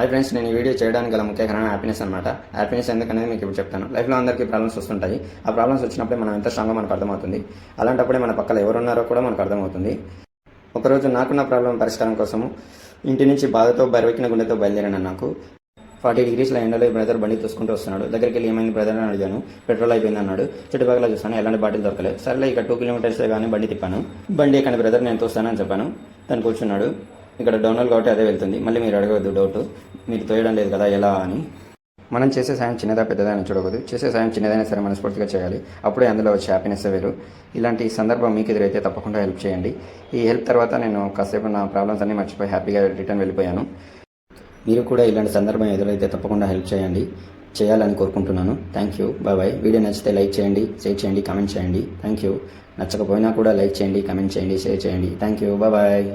Hi friends, నేను ఈ video చేయడానికి గల ముఖ్య కారణం హ్యాపీనెస్ అనమాట. హ్యాపీనెస్ ఎందుకనేది మీకు ఇప్పుడు చెప్తాను. లైఫ్లో అందరికీ ప్రాబ్లమ్స్ వస్తుంటాయి. ఆ ప్రాబ్లమ్స్ వచ్చినప్పుడే మనం ఎంత స్ట్రాంగ్గా మనకు అర్థమవుతుంది. అలాంటప్పుడే మన పక్కన ఎవరున్నారో కూడా మనకు అర్థమవుతుంది. ఒకరోజు నాకున్న ప్రాబ్లం పరిష్కారం కోసము ఇంటి నుంచి బాధతో బరువెక్కిన గుండెతో బయలుదేరాను. నాకు 40 డిగ్రీస్ల ఎండలో బ్రదర్ బండి చూసుకుంటూ వస్తున్నాడు. దగ్గరికి వెళ్ళి ఏమైంది బ్రదర్ అని అడిగాను. పెట్రోల్ అయిపోయింది అన్నాడు. చుట్టుపక్కల చూస్తాను, ఎలాంటి బాటిల్ దొరకలేదు. సరేలే ఇక 2 కిలోమీటర్స్ కానీ బండి తిప్పాను. బండి ఎక్కని బ్రదర్, నేను తోస్తానని చెప్పాను. తను కూర్చున్నాడు. ఇక్కడ డౌన్లోడ్ కాబట్టి అదే వెళ్తుంది. మళ్ళీ మీరు అడగవద్దు డౌట్, మీరు తోయడం లేదు కదా ఎలా అని. మనం చేసే సాయం చిన్నదా పెద్దదా అని చూడకూడదు. చేసే సాయం చిన్నదైనా సరే మనస్ఫూర్తిగా చేయాలి. అప్పుడే అందులో వచ్చే హ్యాపీనెస్ వేరు. ఇలాంటి సందర్భం మీకు ఎదురైతే తప్పకుండా హెల్ప్ చేయండి. ఈ హెల్ప్ తర్వాత నేను కాసేపు నా ప్రాబ్లమ్స్ అన్నీ మర్చిపోయి హ్యాపీగా రిటర్న్ వెళ్ళిపోయాను. మీరు కూడా ఇలాంటి సందర్భం ఎదురైతే తప్పకుండా హెల్ప్ చేయాలని కోరుకుంటున్నాను. Thank you, bye. వీడియో నచ్చితే లైక్ చేయండి, షేర్ చేయండి, కామెంట్ చేయండి. Thank you. నచ్చకపోయినా కూడా లైక్ చేయండి, కామెంట్ చేయండి, షేర్ చేయండి. Thank you, bye.